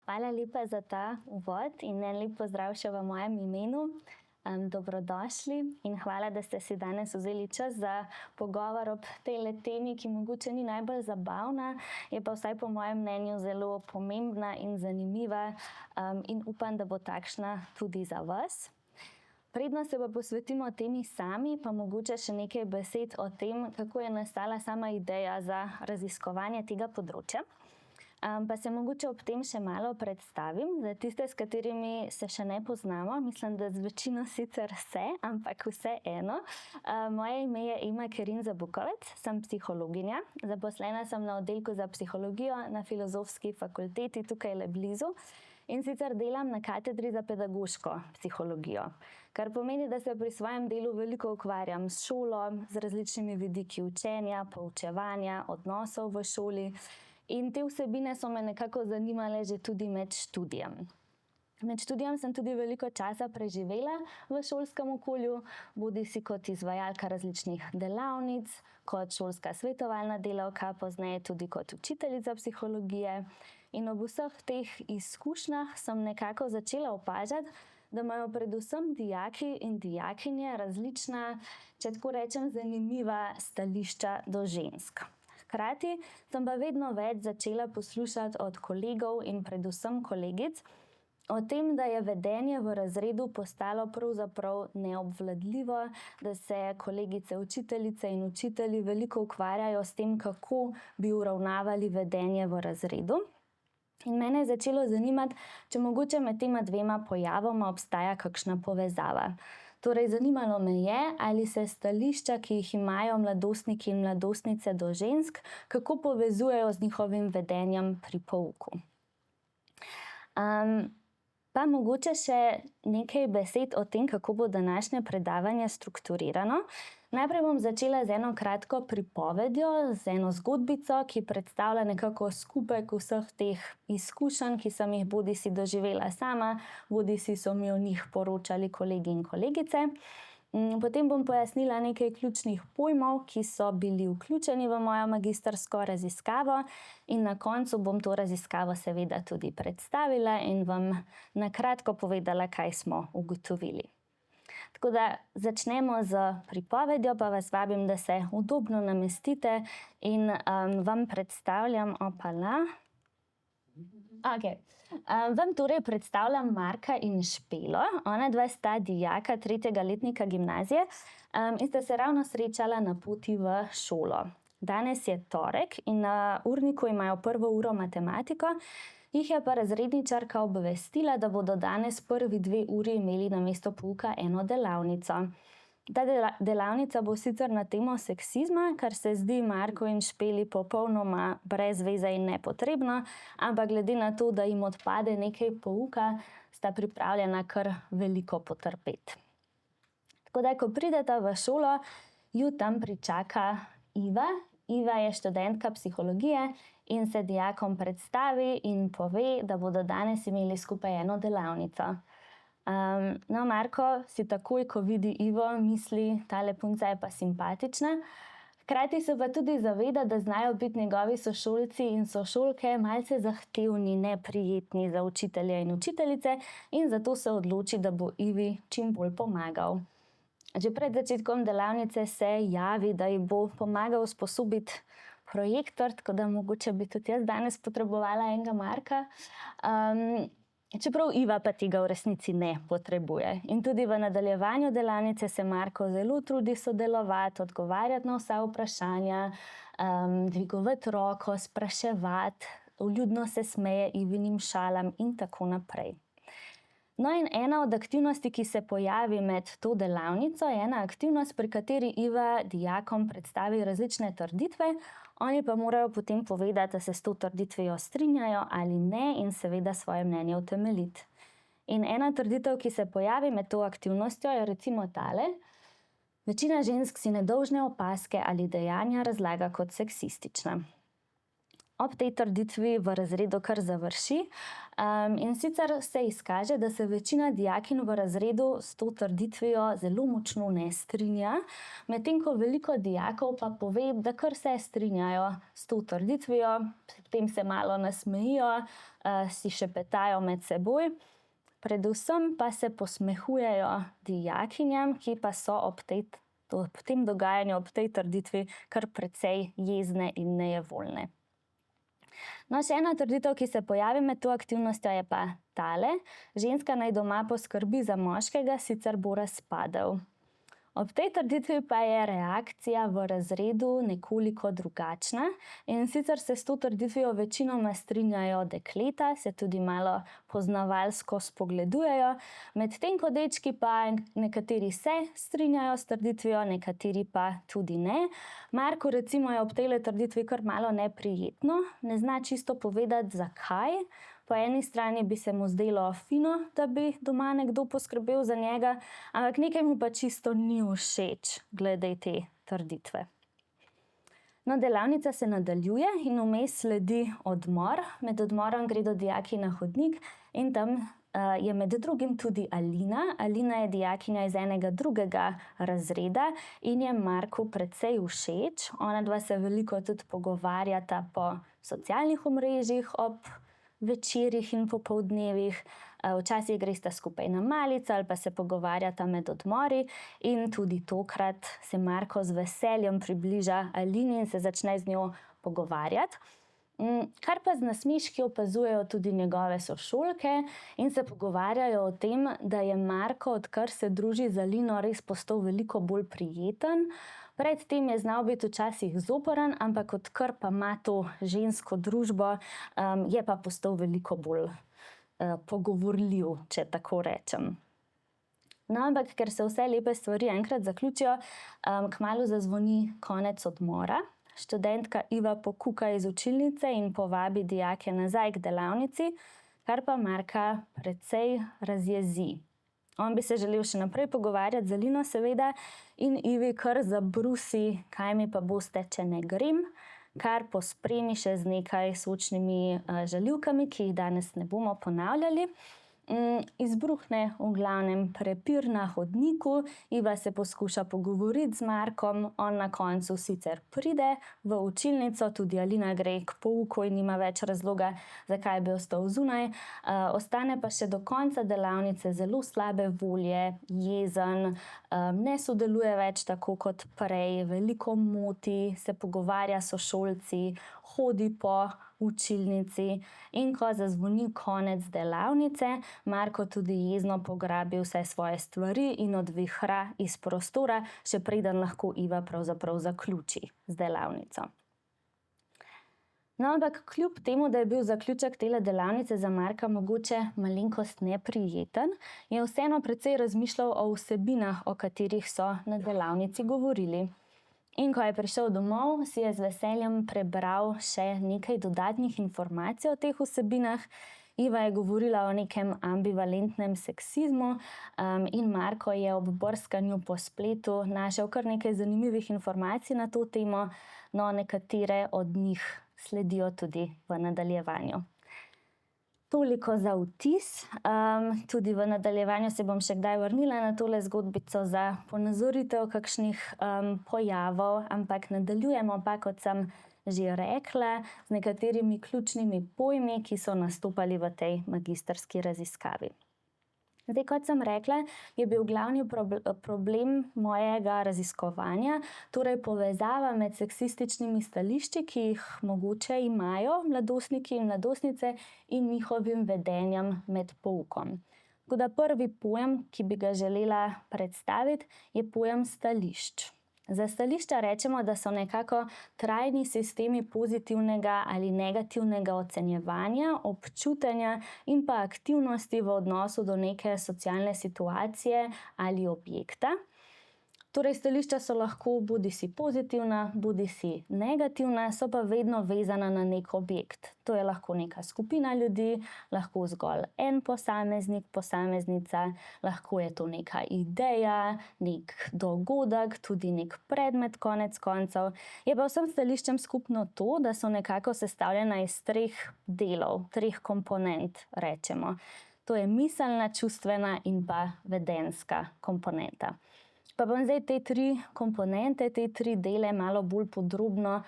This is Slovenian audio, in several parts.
Hvala lepa za ta uvod in en lep pozdrav še v mojem imenu. Dobrodošli in hvala, da ste si danes vzeli čas za pogovor ob tej temi, ki mogoče ni najbolj zabavna, je pa vsaj po mojem mnenju zelo pomembna in zanimiva, in upam, da bo takšna tudi za vas. Predno se pa posvetimo temi sami, pa mogoče še nekaj besed o tem, kako je nastala sama ideja za raziskovanje tega področja. Pa se mogoče ob tem še malo predstavim, za tiste, s katerimi se še ne poznamo. Mislim, da z večino sicer se, ampak vseeno. Moje ime je Ema Kerin Zabukovec, sem psihologinja. Zaposlena sem na oddelku za psihologijo na Filozofski fakulteti tukaj le blizu. In sicer delam na katedri za pedagoško psihologijo, kar pomeni, da se pri svojem delu veliko ukvarjam s šolo, z različnimi vidiki učenja, poučevanja, odnosov v šoli. In te vsebine so me nekako zanimale že tudi med študijem. Med študijem sem tudi veliko časa preživela v šolskem okolju, bodisi kot izvajalka različnih delavnic, kot šolska svetovalna delavka, pozneje tudi kot učiteljica psihologije. In ob vseh teh izkušnjah sem nekako začela opažati, da imajo predvsem dijaki in dijakinje različna, če tako rečem, zanimiva stališča do žensk. Hkrati sem pa vedno več začela poslušati od kolegov in predvsem kolegic o tem, da je vedenje v razredu postalo pravzaprav neobvladljivo, da se kolegice učiteljice in učitelji veliko ukvarjajo s tem, kako bi uravnavali vedenje v razredu. In mene je začelo zanimati, če mogoče med tema dvema pojavoma obstaja kakšna povezava. Torej, zanimalo me je, ali se stališča, ki jih imajo mladostniki in mladostnice do žensk, kako povezujejo z njihovim vedenjem pri pouku. Pa mogoče še nekaj besed o tem, kako bo današnje predavanje strukturirano. Najprej bom začela z eno kratko pripovedjo, z eno zgodbico, ki predstavlja nekako skupek vseh teh izkušenj, ki sem jih bodisi doživela sama, bodisi so mi o njih poročali kolegi in kolegice. Potem bom pojasnila nekaj ključnih pojmov, ki so bili vključeni v mojo magistrsko raziskavo, in na koncu bom to raziskavo seveda tudi predstavila in vam na kratko povedala, kaj smo ugotovili. Tako da začnemo z pripovedjo, pa vas vabim, da se udobno namestite in vam predstavljam, vam torej predstavljam Marka in Špelo. Ona dva sta dijaka 3. letnika gimnazije in sta se ravno srečala na poti v šolo. Danes je torek in na urniku imajo prvo uro matematiko. Jih je pa razredničarka obvestila, da bodo danes prvi 2 uri imeli namesto pouka eno delavnico. Ta delavnica bo sicer na temo seksizma, kar se zdi Marku in Špeli popolnoma brez veze in nepotrebno, ampak glede na to, da jim odpade nekaj pouka, sta pripravljena kar veliko potrpeti. Tako da, ko prideta v šolo, ju tam pričaka Iva. Iva je študentka psihologije in se dijakom predstavi in pove, da bodo danes imeli skupaj eno delavnico. No, Marko si takoj, ko vidi Ivo, misli, tale punca je pa simpatična. Hkrati se pa tudi zaveda, da znajo biti njegovi sošolci in sošolke malce zahtevni, neprijetni za učitelje in učiteljice, in zato se odloči, da bo Ivi čim bolj pomagal. Že pred začetkom delavnice se javi, da ji bo pomagal usposobiti projektor, tako da mogoče bi tudi jaz danes potrebovala enega Marka. Čeprav Iva pa tega v resnici ne potrebuje. In tudi v nadaljevanju delavnice se Marko zelo trudi sodelovati, odgovarjati na vsa vprašanja, dvigovati roko, spraševati, vljudno se smeje Ivinim šalam in tako naprej. No, in ena od aktivnosti, ki se pojavi med to delavnico, je ena aktivnost, pri kateri Iva dijakom predstavi različne trditve, oni pa morajo potem povedati, da se s to trditvijo strinjajo ali ne, in seveda svoje mnenje utemeljiti. In ena trditev, ki se pojavi med to aktivnostjo, je recimo tale: večina žensk si nedolžne opazke ali dejanja razlaga kot seksistična. ob tej trditvi v razredu kar završi. In sicer se izkaže, da se večina dijakinj v razredu s to trditvijo zelo močno ne strinja, medtem ko veliko dijakov pa pove, da kar se strinjajo s to trditvijo, potem se malo nasmejijo, si šepetajo med seboj. Predvsem pa se posmehujejo dijakinjam, ki pa so ob tem dogajanju, ob tej trditvi kar precej jezne in nejevoljne. No, še ena trditev, ki se pojavi med to aktivnostjo, je pa tale: ženska naj doma poskrbi za moškega, sicer bo razpadel. Ob tej trditvi pa je reakcija v razredu nekoliko drugačna, in sicer se s to trditvijo večinoma strinjajo dekleta, se tudi malo poznavalsko spogledujejo, medtem ko dečki pa nekateri se strinjajo s trditvijo, nekateri pa tudi ne. Marku recimo je ob tej trditvi kar malo neprijetno, ne zna čisto povedati, zakaj. Po eni strani bi se mu zdelo fino, da bi doma nekdo poskrbel za njega, ampak nekaj mu pa čisto ni všeč glede te trditve. No, delavnica se nadaljuje in vmes sledi odmor. Med odmorom gredo dijaki na hodnik in tam je med drugim tudi Alina. Alina je dijakinja iz enega drugega razreda in je Marku precej všeč. Onadva se veliko tudi pogovarjata po socialnih omrežjih ob večerih in popoldnevih, včasih gresta skupaj na malico ali pa se pogovarjata med odmori, in tudi tokrat se Marko z veseljem približa Alini in se začne z njo pogovarjati. Kar pa z nasmeški opazujejo tudi njegove sošolke in se pogovarjajo o tem, da je Marko, odkar se druži z Alino, res postal veliko bolj prijeten. Pred tem je znal biti včasih zoporen, ampak odkar pa ima to žensko družbo, je pa postal veliko bolj pogovorljiv, če tako rečem. No, ampak ker se vse lepe stvari enkrat zaključijo, kmalu zazvoni konec odmora. Študentka Iva pokuka iz učilnice in povabi dijake nazaj k delavnici, kar pa Marka precej razjezi. On bi se želel še naprej pogovarjati z Alino, seveda, in Ivi kar zabrusi: kaj mi pa boste, če ne grem, kar pospremi še z nekaj sočnimi žaljivkami, ki jih danes ne bomo ponavljali. Izbruhne v glavnem prepir na hodniku, Iva se poskuša pogovoriti z Markom, on na koncu sicer pride v učilnico, tudi Alina gre k pouku in nima več razloga, zakaj bi ostal zunaj. Ostane pa še do konca delavnice zelo slabe volje, jezen, ne sodeluje več tako kot prej, veliko moti, se pogovarja s sošolci, hodi po učilnici, in ko zazvoni konec delavnice, Marko tudi jezno pograbi vse svoje stvari in odvihra iz prostora, še preden lahko Iva pravzaprav zaključi z delavnico. No, ampak kljub temu, da je bil zaključek tele delavnice za Marka mogoče malenkost neprijeten, je vseeno precej razmišljal o vsebinah, o katerih so na delavnici govorili. In ko je prišel domov, si je z veseljem prebral še nekaj dodatnih informacij o teh vsebinah. Iva je govorila o nekem ambivalentnem seksizmu, in Marko je ob brskanju po spletu našel kar nekaj zanimivih informacij na to temo, no, nekatere od njih sledijo tudi v nadaljevanju. Toliko za vtis. Tudi v nadaljevanju se bom še kdaj vrnila na tole zgodbico za ponazoritev kakšnih pojavov, ampak nadaljujemo pa, kot sem že rekla, z nekaterimi ključnimi pojmi, ki so nastopali v tej magistrski raziskavi. Zdaj, kot sem rekla, je bil glavni problem mojega raziskovanja, torej povezava med seksističnimi stališči, ki jih mogoče imajo mladostniki in mladostnice, in njihovim vedenjem med poukom. Tako da prvi pojem, ki bi ga želela predstaviti, je pojem stališč. Za stališča rečemo, da so nekako trajni sistemi pozitivnega ali negativnega ocenjevanja, občutenja in pa aktivnosti v odnosu do neke socialne situacije ali objekta. Torej, stališča so lahko bodisi pozitivna, bodisi negativna, so pa vedno vezana na nek objekt. To je lahko neka skupina ljudi, lahko zgolj en posameznik, posameznica, lahko je to neka ideja, nek dogodek, tudi nek predmet konec koncev. Je pa vsem stališčem skupno to, da so nekako sestavljena iz 3 delov, 3 komponent, rečemo. To je miselna, čustvena in pa vedenjska komponenta. Pa bom zdaj te 3 komponente, te 3 dele malo bolj podrobno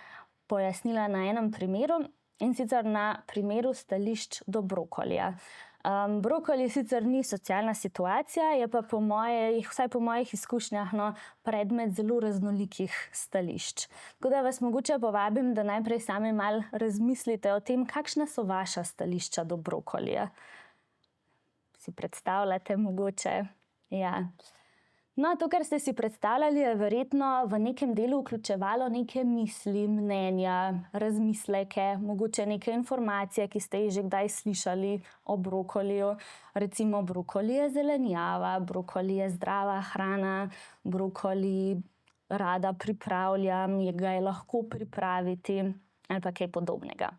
pojasnila na enem primeru, in sicer na primeru stališč do brokolija. Brokoli sicer ni socialna situacija, je pa vsaj po mojih izkušnjah, predmet zelo raznolikih stališč. Tako da vas mogoče povabim, da najprej sami malo razmislite o tem, kakšna so vaša stališča do brokolija. Si predstavljate mogoče? Ja. No, to, kar ste si predstavljali, je verjetno v nekem delu vključevalo neke misli, mnenja, razmisleke, mogoče neke informacije, ki ste jih že kdaj slišali o brokoliju. Recimo, brokoli je zelenjava, brokoli je zdrava hrana, brokoli rada pripravljam, ga je lahko pripraviti ali pa kaj podobnega.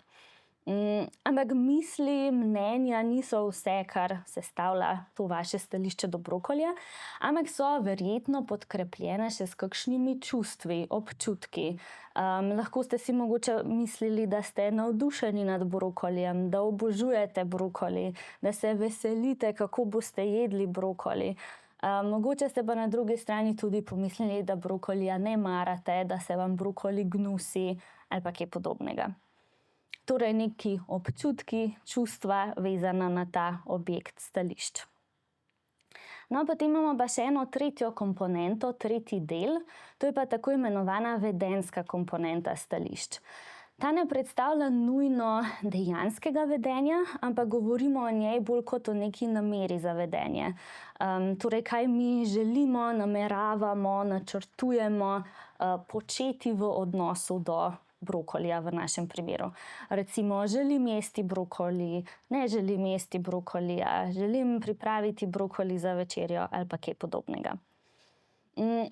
Ampak misli, mnenja niso vse, kar sestavlja to vaše stališče do brokolija, ampak so verjetno podkrepljene še s kakšnimi čustvi, občutki. Lahko ste si mogoče mislili, da ste navdušeni nad brokolijem, da obožujete brokoli, da se veselite, kako boste jedli brokoli. Mogoče ste pa na drugi strani tudi pomislili, da brokolija ne marate, da se vam brokoli gnusi ali pa kaj podobnega. Torej, neki občutki, čustva vezana na ta objekt stališč. No, potem imamo pa še eno 3. komponento, 3. del, to je pa tako imenovana vedenjska komponenta stališč. Ta ne predstavlja nujno dejanskega vedenja, ampak govorimo o njej bolj kot o neki nameri za vedenje. Torej, kaj mi želimo, nameravamo, načrtujemo početi v odnosu do brokolija v našem primeru. Recimo, želim jesti brokoli, ne želim jesti brokolija, želim pripraviti brokoli za večerjo ali pa kaj podobnega.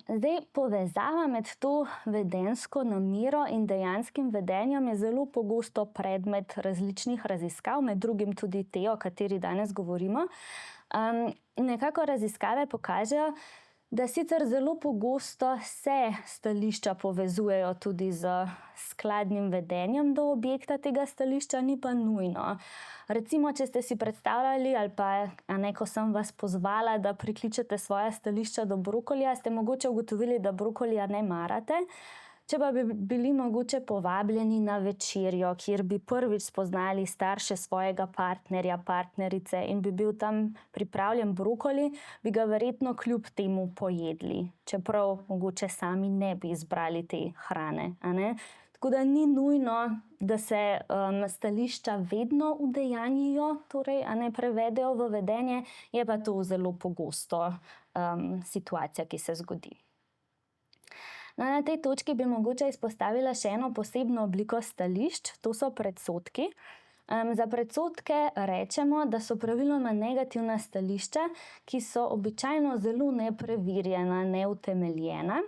Zdaj, povezava med to vedenjsko namero in dejanskim vedenjem je zelo pogosto predmet različnih raziskav, med drugim tudi te, o kateri danes govorimo. Nekako raziskave pokažejo, da sicer zelo pogosto se stališča povezujejo tudi z skladnim vedenjem do objekta tega stališča, ni pa nujno. Recimo, če ste si predstavljali ali pa, ko sem vas pozvala, da prikličete svoja stališča do brokolija, ste mogoče ugotovili, da brokolija ne marate. Če pa bi bili mogoče povabljeni na večerjo, kjer bi prvič spoznali starše svojega partnerja, partnerice in bi bil tam pripravljen brokoli, bi ga verjetno kljub temu pojedli, čeprav mogoče sami ne bi izbrali te hrane, a ne? Tako da ni nujno, da se stališča vedno udejanjijo, torej, prevedejo v vedenje, je pa to zelo pogosto situacija, ki se zgodi. No, na tej točki bi mogoče izpostavila še eno posebno obliko stališč, to so predsodki. Za predsodke rečemo, da so praviloma negativna stališča, ki so običajno zelo nepreverjena, neutemeljena.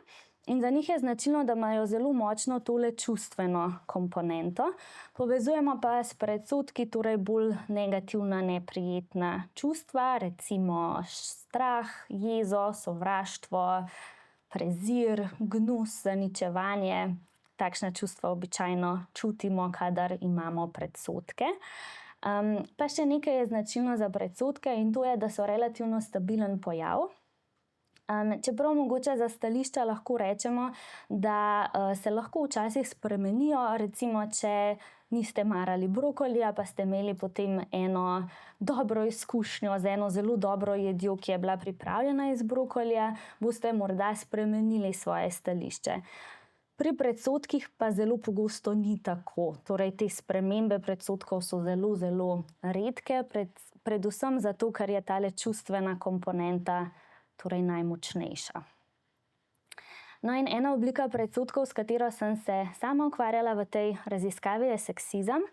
In za njih je značilno, da imajo zelo močno tole čustveno komponento. Povezujemo pa s predsodki torej bolj negativna, neprijetna čustva, recimo strah, jezo, sovraštvo, prezir, gnus, zaničevanje. Takšna čustva običajno čutimo, kadar imamo predsodke. Pa še nekaj je značilno za predsodke in to je, da so relativno stabilen pojav. Čeprav mogoče za stališča lahko rečemo, da se lahko včasih spremenijo, recimo, če niste marali brokolija, pa ste imeli potem eno dobro izkušnjo z eno zelo dobro jedjo, ki je bila pripravljena iz brokolija, boste morda spremenili svoje stališče. Pri predsodkih pa zelo pogosto ni tako. Torej, te spremembe predsodkov so zelo, zelo redke, predvsem zato, ker je tale čustvena komponenta torej najmočnejša. No, in ena oblika predsodkov, s katero sem se sama ukvarjala v tej raziskavi, je seksizem.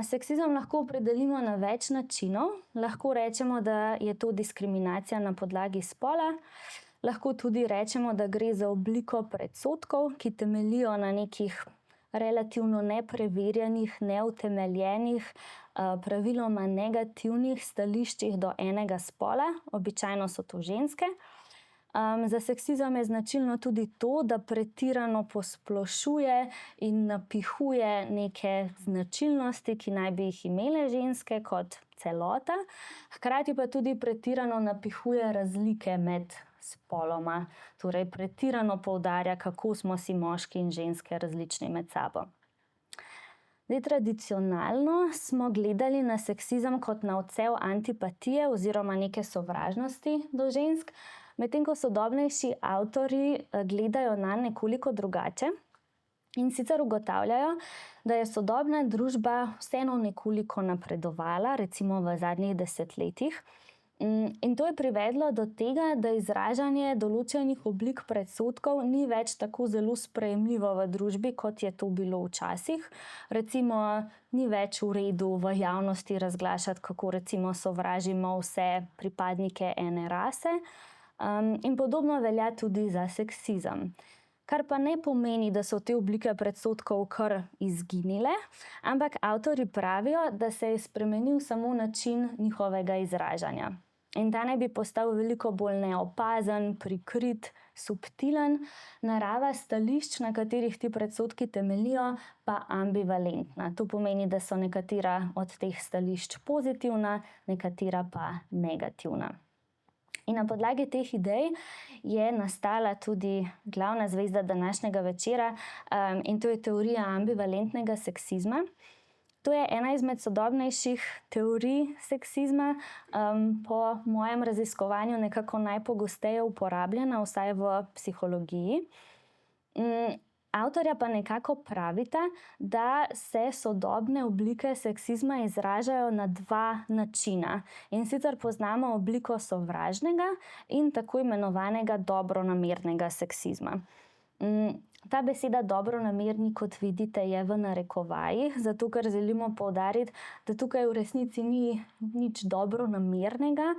Seksizem lahko opredelimo na več načinov. Lahko rečemo, da je to diskriminacija na podlagi spola. Lahko tudi rečemo, da gre za obliko predsodkov, ki temeljijo na nekih relativno nepreverjenih, neutemeljenih, praviloma negativnih stališčih do enega spola, običajno so to ženske. Za seksizem je značilno tudi to, da pretirano posplošuje in napihuje neke značilnosti, ki naj bi jih imele ženske kot celota, hkrati pa tudi pretirano napihuje razlike med spoloma, torej pretirano poudarja, kako smo si moški in ženske različni med sabo. Tradicionalno smo gledali na seksizem kot na odsev antipatije oziroma neke sovražnosti do žensk, medtem ko sodobnejši avtorji gledajo na nekoliko drugače in sicer ugotavljajo, da je sodobna družba vseeno nekoliko napredovala, recimo v zadnjih desetletjih. In to je privedlo do tega, da izražanje določenih oblik predsodkov ni več tako zelo sprejemljivo v družbi, kot je to bilo včasih. Recimo, ni več v redu v javnosti razglašati, kako recimo sovražimo vse pripadnike ene rase. In podobno velja tudi za seksizem. Kar pa ne pomeni, da so te oblike predsodkov kar izginile, ampak avtorji pravijo, da se je spremenil samo način njihovega izražanja. In ta naj bi postal veliko bolj neopazen, prikrit, subtilen, narava stališč, na katerih ti predsodki temeljijo, pa ambivalentna. To pomeni, da so nekatera od teh stališč pozitivna, nekatera pa negativna. In na podlagi teh idej je nastala tudi glavna zvezda današnjega večera, in to je teorija ambivalentnega seksizma. To je ena izmed sodobnejših teorij seksizma, po mojem raziskovanju nekako najpogosteje uporabljena, vsaj v psihologiji. Avtorja pa nekako pravita, da se sodobne oblike seksizma izražajo na dva načina. In sicer poznamo obliko sovražnega in tako imenovanega dobronamernega seksizma. Ta beseda dobronamerni, kot vidite, je v narekovajih, zato ker želimo poudariti, da tukaj v resnici ni nič dobronamernega,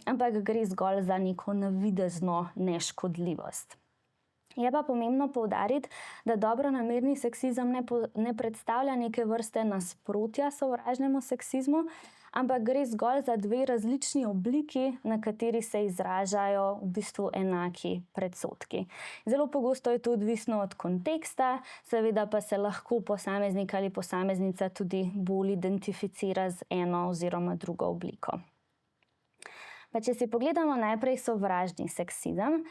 ampak gre zgolj za neko navidezno neškodljivost. Je pa pomembno poudariti, da dobronamerni seksizem ne predstavlja neke vrste nasprotja sovražnemu seksizmu, ampak gre zgolj za dve različni obliki, na kateri se izražajo v bistvu enaki predsodki. Zelo pogosto je to odvisno od konteksta, seveda pa se lahko posameznik ali posameznica tudi bolj identificira z eno oziroma drugo obliko. Pa če si pogledamo najprej sovražni seksizem,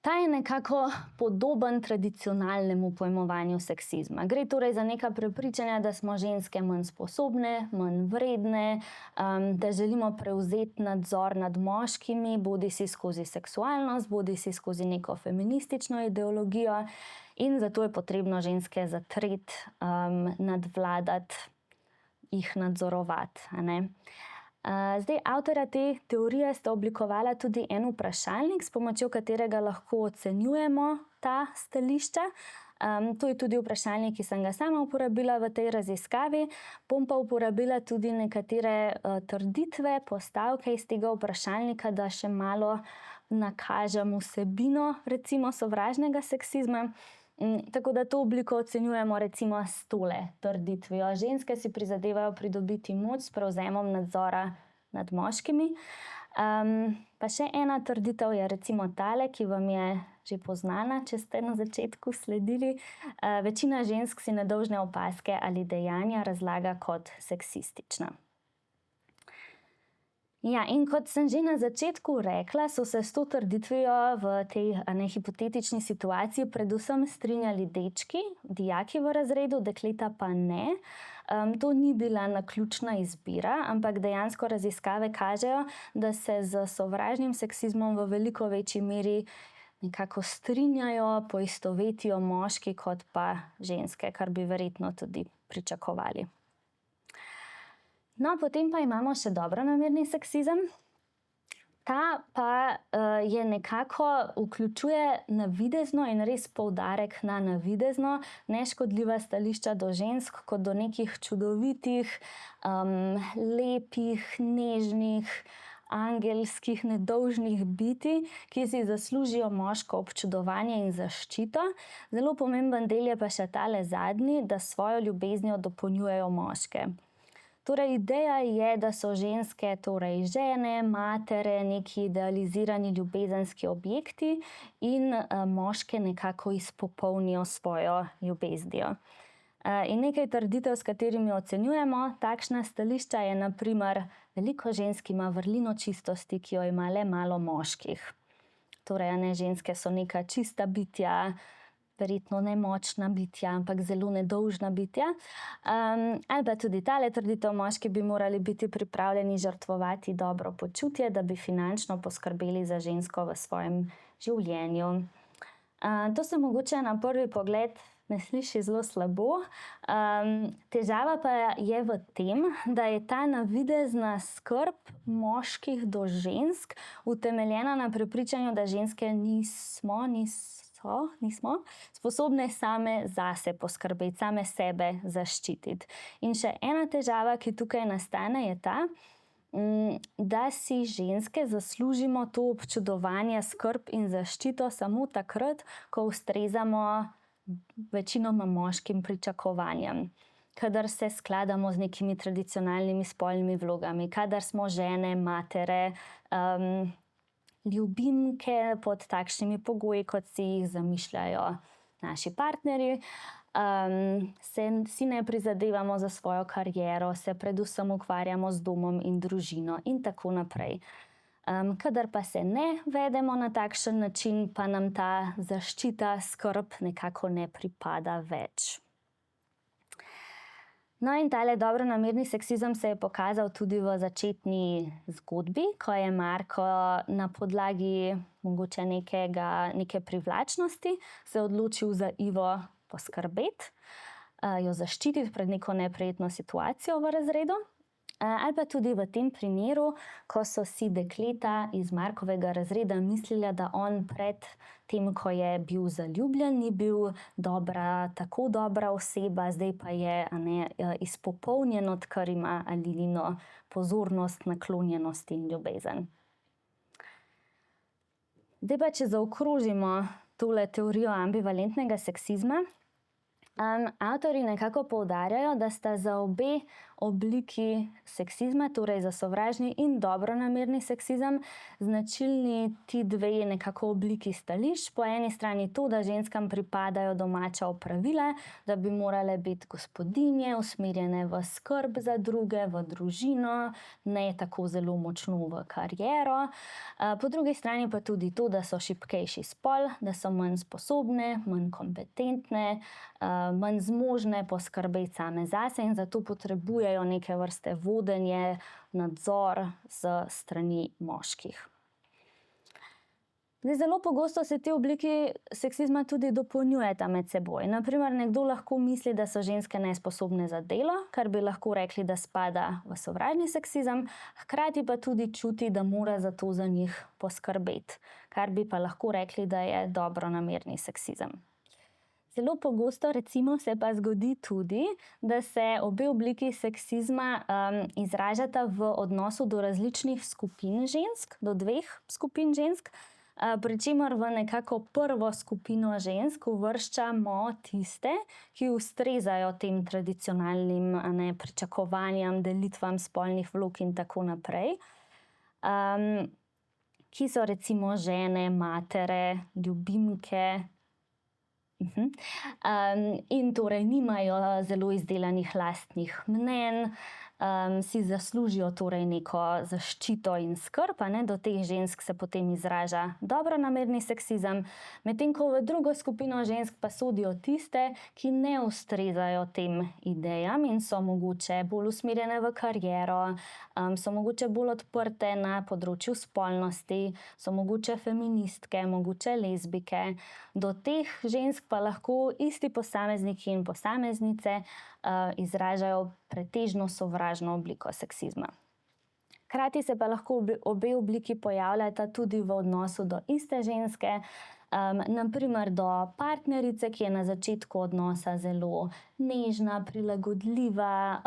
ta je nekako podoben tradicionalnemu pojmovanju seksizma. Gre torej za neka prepričanja, da smo ženske manj sposobne, manj vredne, da želimo prevzeti nadzor nad moškimi, bodisi skozi seksualnost, bodisi skozi neko feministično ideologijo, in zato je potrebno ženske zatreti, nadvladati, jih nadzorovati, a ne. Avtorja te teorije sta oblikovala tudi en vprašalnik, s pomočjo katerega lahko ocenjujemo ta stališča. To je tudi vprašalnik, ki sem ga sama uporabila v tej raziskavi. Bom pa uporabila tudi nekatere trditve, postavke iz tega vprašalnika, da še malo nakažem vsebino, recimo, sovražnega seksizma. Tako da to obliko ocenjujemo recimo s tole trditvijo. Ženske si prizadevajo pridobiti moč s prevzemom nadzora nad moškimi. Pa še ena trditev je recimo tale, ki vam je že poznana, če ste na začetku sledili. Večina žensk si nedolžne opazke ali dejanja razlaga kot seksistična. Ja, in kot sem že na začetku rekla, so se s to trditvijo v tej hipotetični situaciji predvsem strinjali dečki, dijaki v razredu, dekleta pa ne. To ni bila naključna izbira, ampak dejansko raziskave kažejo, da se z sovražnim seksizmom v veliko večji meri nekako strinjajo, poistovetijo moški kot pa ženske, kar bi verjetno tudi pričakovali. No, potem pa imamo še dobronamerni seksizem. Ta pa je nekako vključuje navidezno in res poudarek na navidezno neškodljiva stališča do žensk kot do nekih čudovitih, lepih, nežnih, angelskih, nedolžnih bitij, ki si zaslužijo moško občudovanje in zaščito. Zelo pomemben del je pa še tale zadnji, da s svojo ljubeznijo dopolnjujejo moške. Torej, ideja je, da so ženske, torej žene, matere, neki idealizirani ljubezenski objekti in moške nekako izpopolnijo svojo ljubeznijo. In nekaj trditev, s katerimi ocenjujemo takšna stališča, je na primer, veliko žensk ima vrlino čistosti, ki jo ima le malo moških. Torej, ženske so neka čista bitja, verjetno nemočna bitja, ampak zelo nedolžna bitja. Ali pa tudi tale trditev, moški bi morali biti pripravljeni žrtvovati dobro počutje, da bi finančno poskrbeli za žensko v svojem življenju. To se mogoče na prvi pogled ne sliši zelo slabo. Težava pa je v tem, da je ta navidezna skrb moških do žensk utemeljena na prepričanju, da ženske nismo sposobne same zase poskrbeti, same sebe zaščititi. In še ena težava, ki tukaj nastane, je ta, da si ženske zaslužimo to občudovanje, skrb in zaščito samo takrat, ko ustrezamo večinoma moškim pričakovanjem. Kadar se skladamo z nekimi tradicionalnimi spolnimi vlogami, kadar smo žene, matere, ljubimke pod takšnimi pogoji, kot si jih zamišljajo naši partnerji, si ne prizadevamo za svojo kariero, se predvsem ukvarjamo z domom in družino in tako naprej. Kadar pa se ne vedemo na takšen način, pa nam ta zaščita, skrb nekako ne pripada več. No, in tale dobronamerni seksizem se je pokazal tudi v začetni zgodbi, ko je Marko na podlagi mogoče neke privlačnosti se odločil za Ivo poskrbeti, jo zaščititi pred neko neprijetno situacijo v razredu. Ali pa tudi v tem primeru, ko so si dekleta iz Markovega razreda mislila, da on pred tem, ko je bil zaljubljen, ni bil tako dobra oseba, zdaj pa je izpopolnjen, odkar ima Lilino pozornost, naklonjenost in ljubezen. Zdaj pa, če zaokrožimo tole teorijo ambivalentnega seksizma, avtorji nekako poudarjajo, da sta za obe obliki seksizma, torej za sovražni in dobronamerni seksizem, značilni ti dve nekako obliki stališč. Po eni strani to, da ženskam pripadajo domača opravila, da bi morale biti gospodinje, usmerjene v skrb za druge, v družino, ne tako zelo močno v kariero. Po drugi strani pa tudi to, da so šibkejši spol, da so manj sposobne, manj kompetentne, manj zmožne poskrbeti same zase in zato potrebujejo neke vrste vodenje, nadzor s strani moških. Zelo pogosto se te obliki seksizma tudi dopolnjujeta med seboj. Na primer, nekdo lahko misli, da so ženske nesposobne za delo, kar bi lahko rekli, da spada v sovražni seksizem, hkrati pa tudi čuti, da mora za to za njih poskrbeti, kar bi pa lahko rekli, da je dobronamerni seksizem. Zelo pogosto recimo se pa zgodi tudi, da se obe obliki seksizma izražata v odnosu do različnih skupin žensk, do dveh skupin žensk, pri čemer v nekako prvo skupino žensk uvrščamo tiste, ki ustrezajo tem tradicionalnim pričakovanjem, delitvam spolnih vlog in tako naprej, ki so recimo žene, matere, ljubimke, in torej nimajo zelo izdelanih lastnih mnenj, si zaslužijo torej neko zaščito in skrb, do teh žensk se potem izraža dobronamerni seksizem, medtem ko v drugo skupino žensk pa sodijo tiste, ki ne ustrezajo tem idejam in so mogoče bolj usmerjene v kariero, so mogoče bolj odprte na področju spolnosti, so mogoče feministke, mogoče lezbike. Do teh žensk pa lahko isti posamezniki in posameznice izražajo pretežno sovražno obliko seksizma. Hkrati se pa lahko obe obliki pojavljata tudi v odnosu do iste ženske, Naprimer do partnerice, ki je na začetku odnosa zelo nežna, prilagodljiva,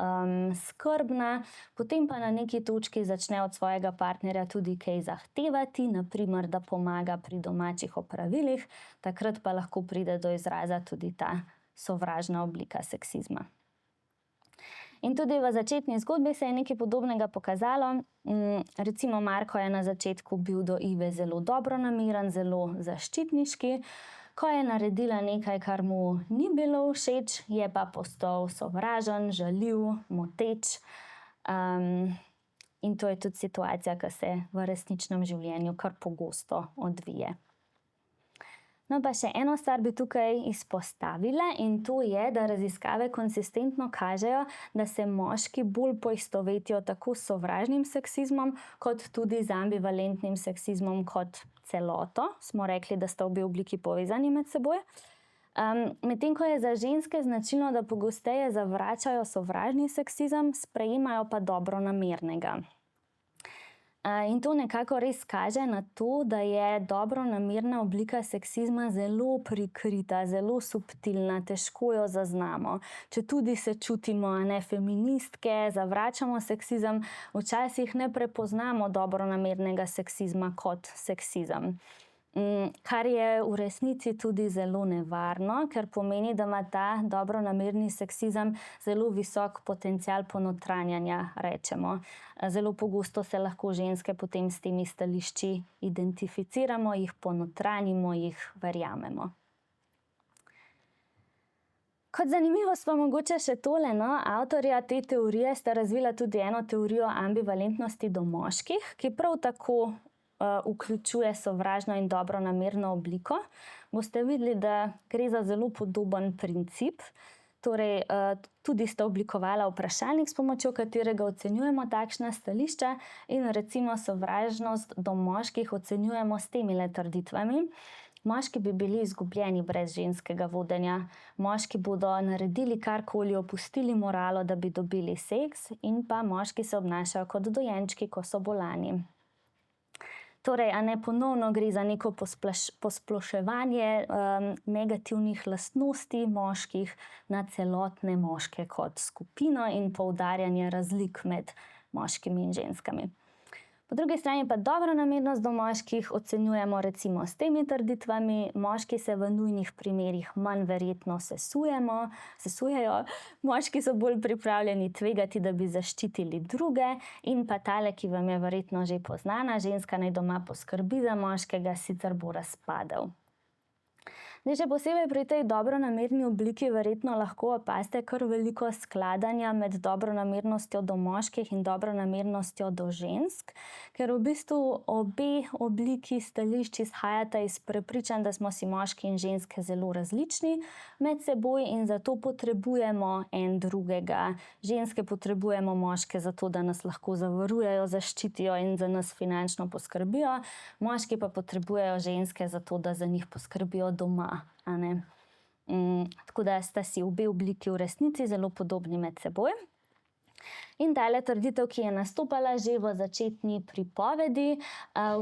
skrbna, potem pa na neki točki začne od svojega partnerja tudi kaj zahtevati, naprimer, da pomaga pri domačih opravilih, takrat pa lahko pride do izraza tudi ta sovražna oblika seksizma. In tudi v začetni zgodbi se je nekaj podobnega pokazalo. Recimo Marko je na začetku bil do Ive zelo dobronameren, zelo zaščitniški. Ko je naredila nekaj, kar mu ni bilo všeč, je pa postal sovražen, žaljiv, moteč. In to je tudi situacija, ki se v resničnem življenju kar pogosto odvije. No, pa še eno stvar bi tukaj izpostavila, in to je, da raziskave konsistentno kažejo, da se moški bolj poistovetijo tako s sovražnim seksizmom, kot tudi z ambivalentnim seksizmom kot celoto. Smo rekli, da sta obe obliki povezani med seboj. Medtem ko je za ženske značilno, da pogosteje zavračajo sovražni seksizem, sprejemajo pa dobronamernega. In to nekako res kaže na to, da je dobronamerna oblika seksizma zelo prikrita, zelo subtilna, težko jo zaznamo. Četudi se čutimo feministke, zavračamo seksizem, včasih ne prepoznamo dobronamernega seksizma kot seksizem. Kar je v resnici tudi zelo nevarno, ker pomeni, da ima ta dobronamerni seksizem zelo visok potencial ponotranjanja, rečemo. Zelo pogosto se lahko ženske potem s temi stališči identificiramo, jih ponotranjimo, jih verjamemo. Kot zanimivost pa mogoče še tole, no, avtorja te teorije sta razvila tudi eno teorijo ambivalentnosti do moških, ki prav tako vključuje sovražno in dobronamerno obliko. Boste videli, da gre za zelo podoben princip. Torej, tudi sta oblikovala vprašalnik, s pomočjo katerega ocenjujemo takšna stališča, in recimo sovražnost do moških ocenjujemo s temile trditvami. Moški bi bili izgubljeni brez ženskega vodenja. Moški bodo naredili karkoli, opustili moralo, da bi dobili seks, in pa moški se obnašajo kot dojenčki, ko so bolani. Torej, ponovno gre za neko posploševanje negativnih lastnosti moških na celotne moške kot skupino in poudarjanje razlik med moškimi in ženskami. Po drugi strani pa dobronamernost do moških ocenjujemo recimo s temi trditvami: moški se v nujnih primerih manj verjetno sesujejo, moški so bolj pripravljeni tvegati, da bi zaščitili druge, in pa tale, ki vam je verjetno že poznana: ženska naj doma poskrbi za moškega, sicer bo razpadel. Še posebej pri tej dobronamerni obliki verjetno lahko opazite kar veliko skladanja med dobronamernostjo do moških in dobronamernostjo do žensk, ker v bistvu obe obliki stališč izhajata iz prepričanj, da smo si moški in ženske zelo različni med seboj in zato potrebujemo en drugega. Ženske potrebujemo moške zato, da nas lahko zavarujejo, zaščitijo in za nas finančno poskrbijo, moški pa potrebujejo ženske zato, da za njih poskrbijo doma. Tako da sta si obe obliki v resnici zelo podobni med seboj. In tale trditev, ki je nastopala že v začetni pripovedi,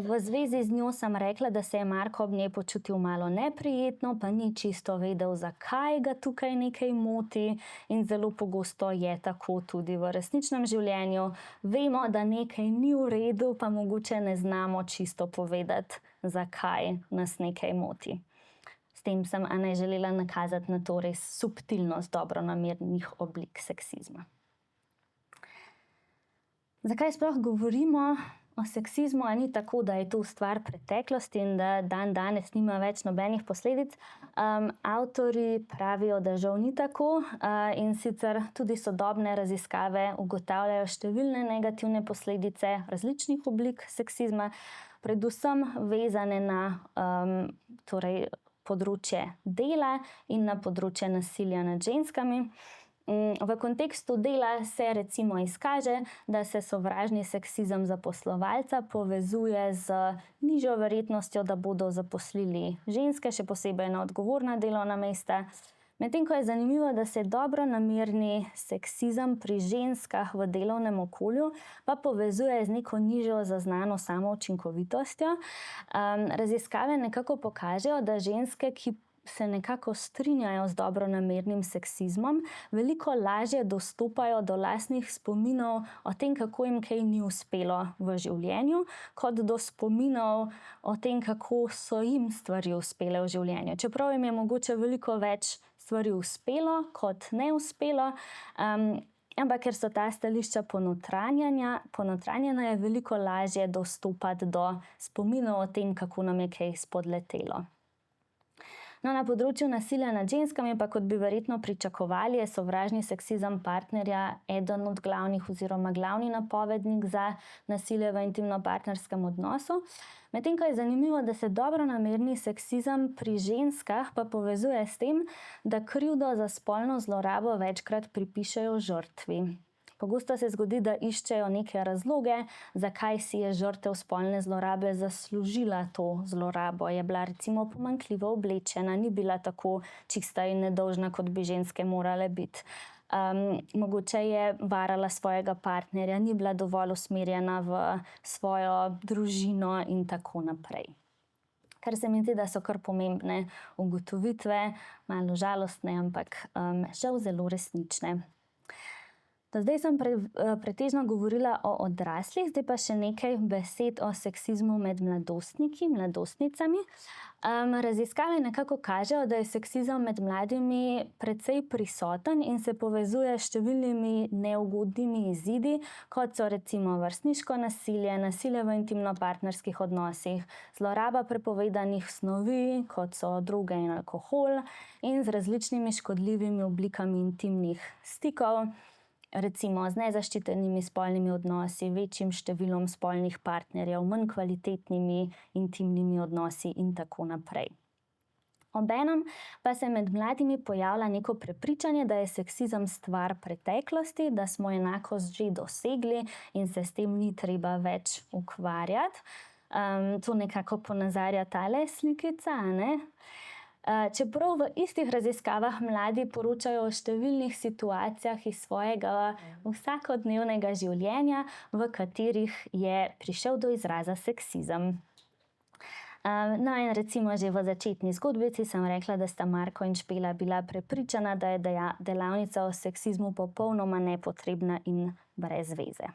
v zvezi z njo sem rekla, da se je Marko ob njej počutil malo neprijetno, pa ni čisto vedel, zakaj ga tukaj nekaj moti, in zelo pogosto je tako tudi v resničnem življenju. Vemo, da nekaj ni v redu, pa mogoče ne znamo čisto povedati, zakaj nas nekaj moti. S tem sem želela nakazati na to res subtilnost dobronamernih oblik seksizma. Zakaj sploh govorimo o seksizmu? A ni tako, da je to stvar preteklosti in da danes nima več nobenih posledic? Avtorji pravijo, da žal ni tako, in sicer tudi sodobne raziskave ugotavljajo številne negativne posledice različnih oblik seksizma, predvsem vezane na področje dela in na področje nasilja nad ženskami. V kontekstu dela se recimo izkaže, da se sovražni seksizem zaposlovalca povezuje z nižjo verjetnostjo, da bodo zaposlili ženske, še posebej na odgovorna delovna mesta. Medtem ko je zanimivo, da se dobronamerni seksizem pri ženskah v delovnem okolju pa povezuje z neko nižjo zaznano samoučinkovitostjo. Raziskave nekako pokažejo, da ženske, ki se nekako strinjajo z dobronamernim seksizmom, veliko lažje dostopajo do lastnih spominov o tem, kako jim kaj ni uspelo v življenju, kot do spominov o tem, kako so jim stvari uspele v življenju. Čeprav jim je mogoče veliko več stvari uspelo kot neuspelo, ampak ker so ta stališča ponotranjena, je veliko lažje dostopati do spominov o tem, kako nam je kaj spodletelo. No, na področju nasilja nad ženskami pa, kot bi verjetno pričakovali, je sovražni seksizem partnerja eden od glavnih oziroma glavni napovednik za nasilje v intimno-partnerskem odnosu. Medtem ko je zanimivo, da se dobronamerni seksizem pri ženskah pa povezuje s tem, da krivdo za spolno zlorabo večkrat pripišejo žrtvi. Pogosto se zgodi, da iščejo neke razloge, zakaj si je žrtev spolne zlorabe zaslužila to zlorabo. Je bila recimo pomanjkljivo oblečena, ni bila tako čista in nedolžna, kot bi ženske morale biti. Mogoče je varala svojega partnerja, ni bila dovolj usmerjena v svojo družino in tako naprej. Kar se mi zdi, da so kar pomembne ugotovitve, malo žalostne, ampak žal zelo resnične. Do zdaj sem pretežno govorila o odraslih, zdaj pa še nekaj besed o seksizmu med mladostniki, mladostnicami. Raziskave nekako kažejo, da je seksizem med mladimi precej prisoten in se povezuje s številnimi neugodnimi izidi, kot so recimo vrstniško nasilje, nasilje v intimno-partnerskih odnosih, zloraba prepovedanih snovi, kot so droge in alkohol, in z različnimi škodljivimi oblikami intimnih stikov, recimo z nezaščitenimi spolnimi odnosi, večjim številom spolnih partnerjev, manj kvalitetnimi intimnimi odnosi in tako naprej. Obenem pa se med mladimi pojavlja neko prepričanje, da je seksizem stvar preteklosti, da smo enakost že dosegli in se s tem ni treba več ukvarjati. To nekako ponazarja tale slikica, ne? Čeprav v istih raziskavah mladi poročajo o številnih situacijah iz svojega vsakodnevnega življenja, v katerih je prišel do izraza seksizem. No in recimo že v začetni zgodbici sem rekla, da sta Marko in Špela bila prepričana, da je delavnica o seksizmu popolnoma nepotrebna in brez veze.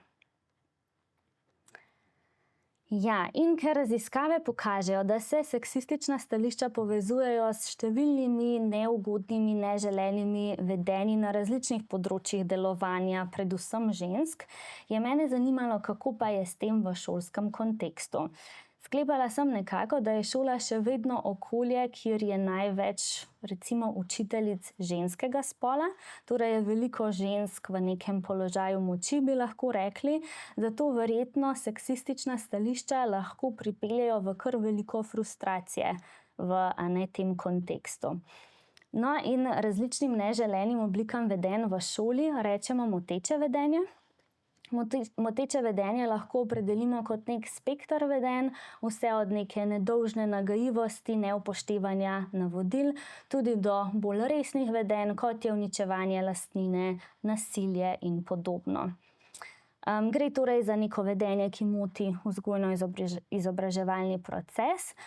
Ja, in ker raziskave pokažejo, da se seksistična stališča povezujejo s številnimi neugodnimi, neželenimi vedenji na različnih področjih delovanja, predvsem žensk, je mene zanimalo, kako pa je s tem v šolskem kontekstu. Sklepala sem nekako, da je šola še vedno okolje, kjer je največ recimo učiteljic ženskega spola, torej je veliko žensk v nekem položaju moči, bi lahko rekli, zato verjetno seksistična stališča lahko pripeljejo v kar veliko frustracije v tem kontekstu. No in različnim neželenim oblikam vedenj v šoli rečemo moteče vedenje. Moteče vedenje lahko opredelimo kot nek spekter vedenj, vse od neke nedolžne nagajivosti, neupoštevanja navodil, tudi do bolj resnih vedenj, kot je uničevanje lastnine, nasilje in podobno. Gre torej za neko vedenje, ki moti vzgojno-izobraževalni proces,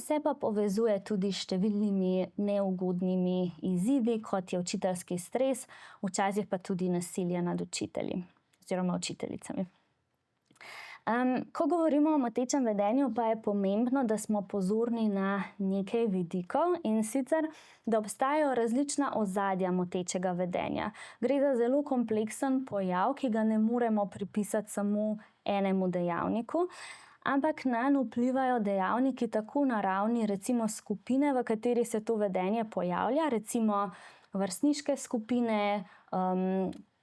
se pa povezuje tudi s številnimi neugodnimi izidi, kot je učiteljski stres, včasih pa tudi nasilje nad učitelji oziroma učiteljicami. Ko govorimo o motečem vedenju, pa je pomembno, da smo pozorni na nekaj vidikov, in sicer, da obstajajo različna ozadja motečega vedenja. Gre za zelo kompleksen pojav, ki ga ne moremo pripisati samo enemu dejavniku, ampak nanj vplivajo dejavniki tako na ravni recimo skupine, v kateri se to vedenje pojavlja, recimo vrstniške skupine,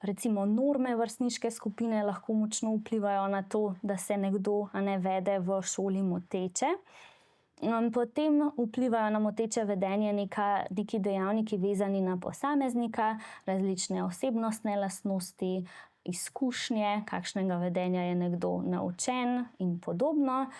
recimo norme vrstniške skupine lahko močno vplivajo na to, da se nekdo vede v šoli moteče. Potem vplivajo na moteče vedenje neki dejavniki vezani na posameznika, različne osebnostne lastnosti, izkušnje, kakšnega vedenja je nekdo naučen in podobno.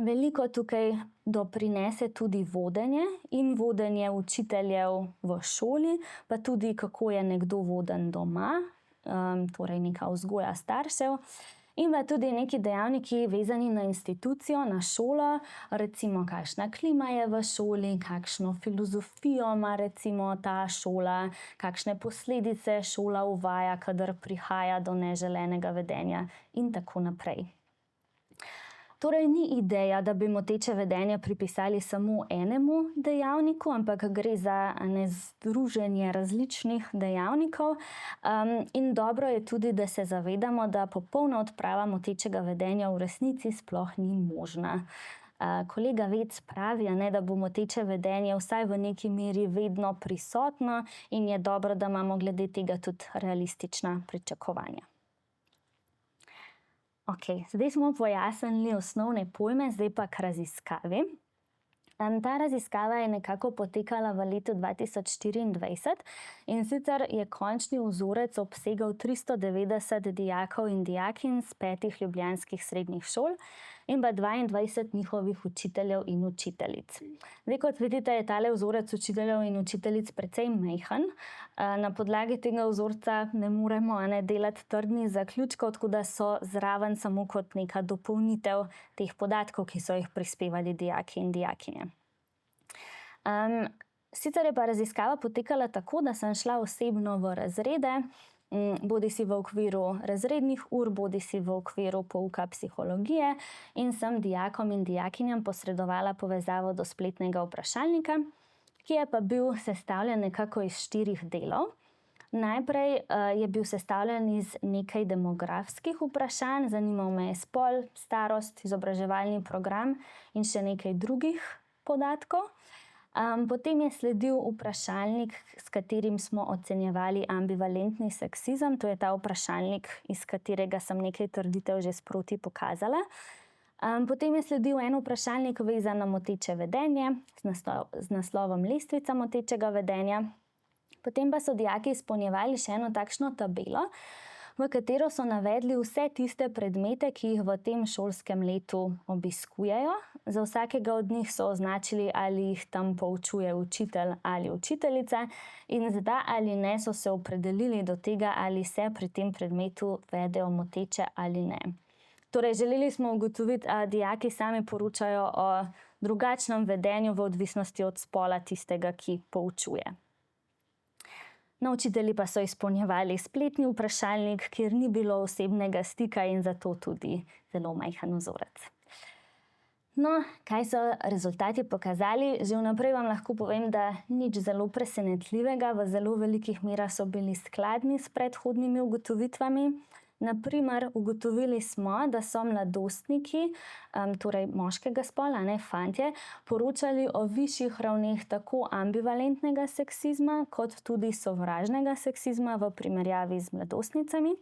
Veliko tukaj doprinese tudi vodenje in vodenje učiteljev v šoli, pa tudi kako je nekdo voden doma, torej neka vzgoja staršev. In pa tudi neki dejavniki vezani na institucijo, na šolo, recimo kakšna klima je v šoli, kakšno filozofijo ima recimo ta šola, kakšne posledice šola uvaja, kadar prihaja do neželenega vedenja in tako naprej. Torej ni ideja, da bi moteče vedenje pripisali samo enemu dejavniku, ampak gre za združenje različnih dejavnikov. In dobro je tudi, da se zavedamo, da popolna odprava motečega vedenja v resnici sploh ni možna. Kolega Vec pravi, da bo moteče vedenje vsaj v neki meri vedno prisotno in je dobro, da imamo glede tega tudi realistična pričakovanja. Zdaj smo pojasnili osnovne pojme, zdaj pa k raziskavi. Ta raziskava je nekako potekala v letu 2024 in sicer je končni vzorec obsegal 390 dijakov in dijakinj z 5 ljubljanskih srednjih šol in pa 22 njihovih učiteljev in učiteljic. Zdaj, kot vidite, je tale vzorec učiteljev in učiteljic precej majhen. Na podlagi tega vzorca ne moremo delati trdnih zaključkov, tako da so zraven samo kot neka dopolnitev teh podatkov, ki so jih prispevali dijaki in dijakinje. Sicer je pa raziskava potekala tako, da sem šla osebno v razrede, bodisi v okviru razrednih ur, bodisi v okviru pouka psihologije, in sem dijakom in dijakinjam posredovala povezavo do spletnega vprašalnika, ki je pa bil sestavljen nekako iz 4 delov. Najprej je bil sestavljen iz nekaj demografskih vprašanj, zanimal me je spol, starost, izobraževalni program in še nekaj drugih podatkov. Potem je sledil vprašalnik, s katerim smo ocenjevali ambivalentni seksizem. To je ta vprašalnik, iz katerega sem nekaj trditev že sproti pokazala. Potem je sledil en vprašalnik vezan na moteče vedenje z naslovom Lestvica motečega vedenja. Potem pa so dijaki izpolnjevali še eno takšno tabelo, v katero so navedli vse tiste predmete, ki jih v tem šolskem letu obiskujejo. Za vsakega od njih so označili, ali jih tam poučuje učitelj ali učiteljica, in z da ali ne so se opredelili do tega, ali se pri tem predmetu vedejo moteče ali ne. Torej, želeli smo ugotoviti, ali dijaki sami poročajo o drugačnem vedenju v odvisnosti od spola tistega, ki poučuje. No, učitelji pa so izpolnjevali spletni vprašalnik, kjer ni bilo osebnega stika in zato tudi zelo majhen vzorec. No, kaj so rezultati pokazali? Že vnaprej vam lahko povem, da nič zelo presenetljivega, v zelo velikih merah so bili skladni s predhodnimi ugotovitvami. Na primer, ugotovili smo, da so mladostniki, torej moškega spola, fantje, poročali o višjih ravneh tako ambivalentnega seksizma, kot tudi sovražnega seksizma v primerjavi z mladostnicami.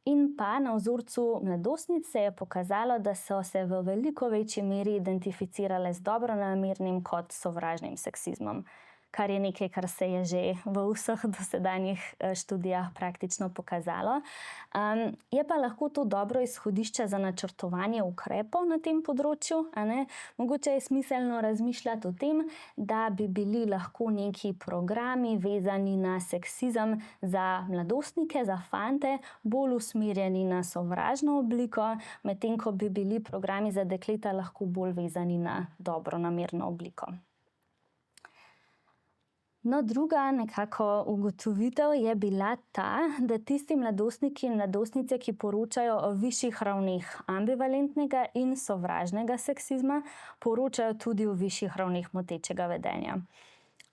In pa na vzorcu mladostnic se je pokazalo, da so se v veliko večji meri identificirale z dobronamernim kot sovražnim seksizmom, kar je nekaj, kar se je že v vseh dosedanjih študijah praktično pokazalo. Je pa lahko to dobro izhodišče za načrtovanje ukrepov na tem področju, Mogoče je smiselno razmišljati o tem, da bi bili lahko neki programi vezani na seksizem za mladostnike, za fante, bolj usmerjeni na sovražno obliko, medtem ko bi bili programi za dekleta lahko bolj vezani na dobronamerno obliko. No, druga nekako ugotovitev je bila ta, da tisti mladostniki in mladostnice, ki poročajo o višjih ravneh ambivalentnega in sovražnega seksizma, poročajo tudi o višjih ravneh motečega vedenja.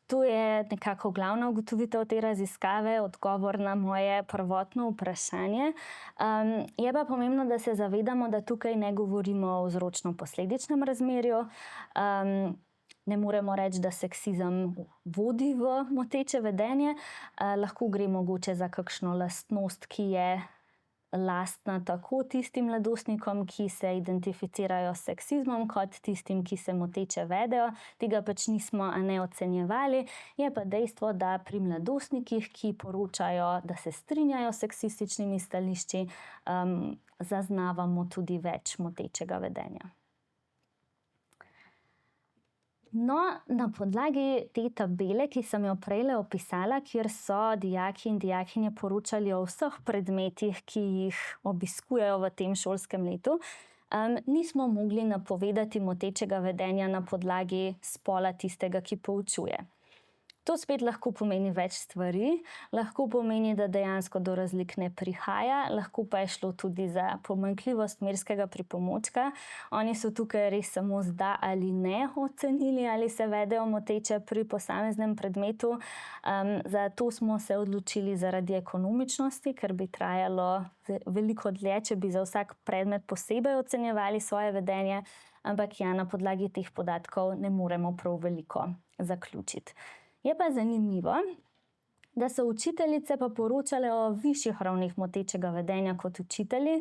To je nekako glavna ugotovitev te raziskave, odgovor na moje prvotno vprašanje. Je pa pomembno, da se zavedamo, da tukaj ne govorimo o vzročno-posledičnem razmerju. Ne moremo reči, da seksizem vodi v moteče vedenje. Lahko gre mogoče za kakšno lastnost, ki je lastna tako tistim mladostnikom, ki se identificirajo s seksizmom, kot tistim, ki se moteče vedejo. Tega pač nismo ocenjevali. Je pa dejstvo, da pri mladostnikih, ki poročajo, da se strinjajo s seksističnimi stališči, zaznavamo tudi več motečega vedenja. No, na podlagi te tabele, ki sem jo prej opisala, kjer so dijaki in dijakinje poročali o vseh predmetih, ki jih obiskujejo v tem šolskem letu, nismo mogli napovedati motečega vedenja na podlagi spola tistega, ki poučuje. To spet lahko pomeni več stvari. Lahko pomeni, da dejansko do razlik ne prihaja, lahko pa je šlo tudi za pomanjkljivost merskega pripomočka. Oni so tukaj res samo z da ali ne ocenili, ali se vedejo moteče pri posameznem predmetu. Zato smo se odločili zaradi ekonomičnosti, ker bi trajalo veliko dlje, če bi za vsak predmet posebej ocenjevali svoje vedenje, ampak ja, na podlagi teh podatkov ne moremo prav veliko zaključiti. Je pa zanimivo, da so učiteljice pa poročale o višjih ravneh motečega vedenja kot učitelji.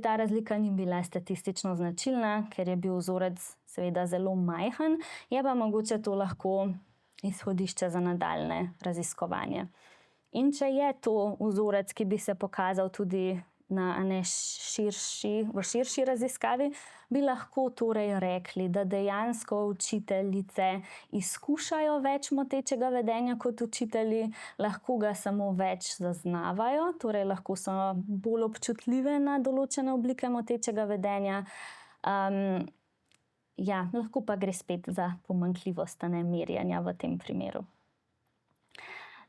Ta razlika ni bila statistično značilna, ker je bil vzorec seveda zelo majhen, je pa mogoče to lahko izhodišče za nadaljnje raziskovanje. In če je to vzorec, ki bi se pokazal tudi v širši raziskavi, bi lahko torej rekli, da dejansko učiteljice izkušajo več motečega vedenja kot učitelji, lahko ga samo več zaznavajo, torej lahko so bolj občutljive na določene oblike motečega vedenja. Lahko pa gre spet za pomanjkljivost merjenja v tem primeru.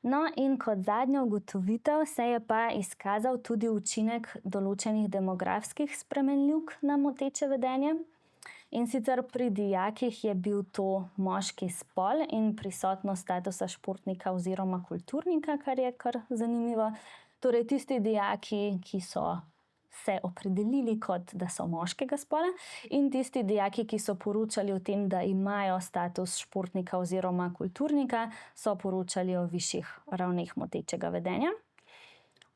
No, in kot zadnja ugotovitev se je pa izkazal tudi učinek določenih demografskih spremenljivk na moteče vedenje. In sicer pri dijakih je bil to moški spol in prisotnost statusa športnika oziroma kulturnika, kar je kar zanimivo. Torej tisti dijaki, ki so se opredelili kot, da so moškega spola, in tisti dijaki, ki so poročali o tem, da imajo status športnika oziroma kulturnika, so poročali o višjih ravneh motečega vedenja.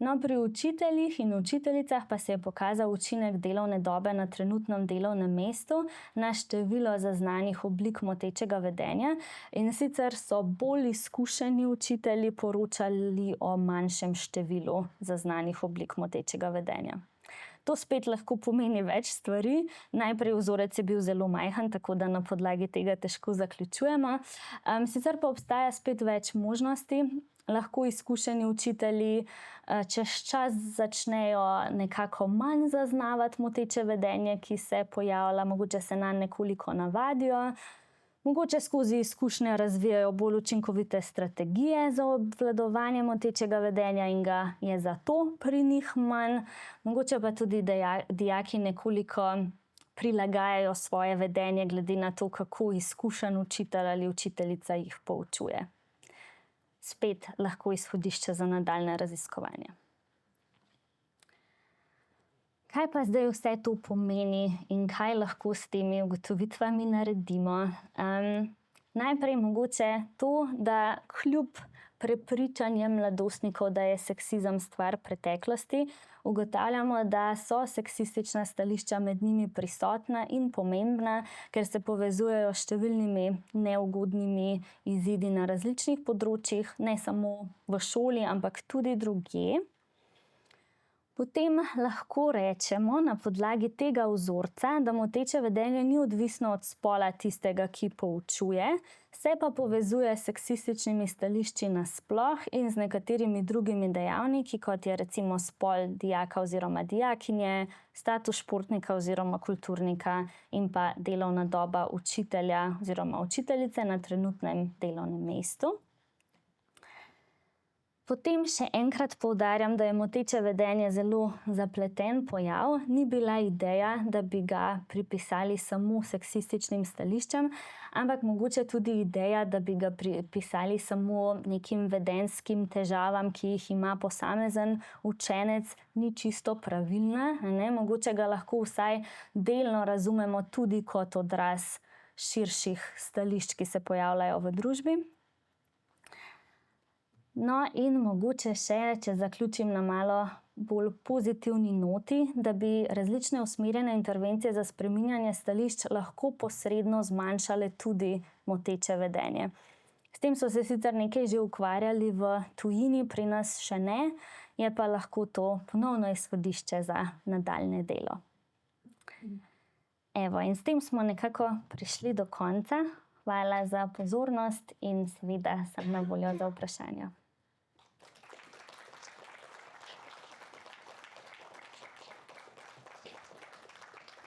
No, pri učiteljih in učiteljicah pa se je pokazal učinek delovne dobe na trenutnem delovnem mestu na število zaznanih oblik motečega vedenja, in sicer so bolj izkušeni učitelji poročali o manjšem številu zaznanih oblik motečega vedenja. To spet lahko pomeni več stvari. Najprej vzorec je bil zelo majhen, tako da na podlagi tega težko zaključujemo. Sicer pa obstaja spet več možnosti. Lahko izkušeni učitelji čez čas začnejo nekako manj zaznavati moteče vedenje, ki se pojavlja, mogoče se nanj nekoliko navadijo. Mogoče skozi izkušnje razvijajo bolj učinkovite strategije za obvladovanje motečega vedenja in ga je zato pri njih manj. Mogoče pa tudi dijaki nekoliko prilagajajo svoje vedenje glede na to, kako izkušen učitelj ali učiteljica jih poučuje. Spet lahko izhodišče za nadaljnje raziskovanje. Kaj pa zdaj vse to pomeni in kaj lahko s temi ugotovitvami naredimo? Najprej mogoče to, da kljub prepričanjem mladostnikov, da je seksizem stvar preteklosti, ugotavljamo, da so seksistična stališča med njimi prisotna in pomembna, ker se povezujejo s številnimi neugodnimi izidi na različnih področjih, ne samo v šoli, ampak tudi drugje. Potem lahko rečemo na podlagi tega vzorca, da moteče vedenje ni odvisno od spola tistega, ki poučuje, se pa povezuje s seksističnimi stališči nasploh in z nekaterimi drugimi dejavniki, kot je recimo spol dijaka oziroma dijakinje, status športnika oziroma kulturnika in pa delovna doba učitelja oziroma učiteljice na trenutnem delovnem mestu. Potem še enkrat poudarjam, da je moteče vedenje zelo zapleten pojav. Ni bila ideja, da bi ga pripisali samo seksističnim stališčem, ampak mogoče tudi ideja, da bi ga pripisali samo nekim vedenskim težavam, ki jih ima posamezen učenec, ni čisto pravilna. Mogoče ga lahko vsaj delno razumemo tudi kot odraz širših stališč, ki se pojavljajo v družbi. No, in mogoče še, če zaključim na malo bolj pozitivni noti, da bi različne usmerjene intervencije za spreminjanje stališč lahko posredno zmanjšale tudi moteče vedenje. S tem so se sicer nekaj že ukvarjali v tujini, pri nas še ne, je pa lahko to ponovno izhodišče za nadaljnje delo. In s tem smo nekako prišli do konca Hvala za pozornost in seveda sem na voljo za vprašanja.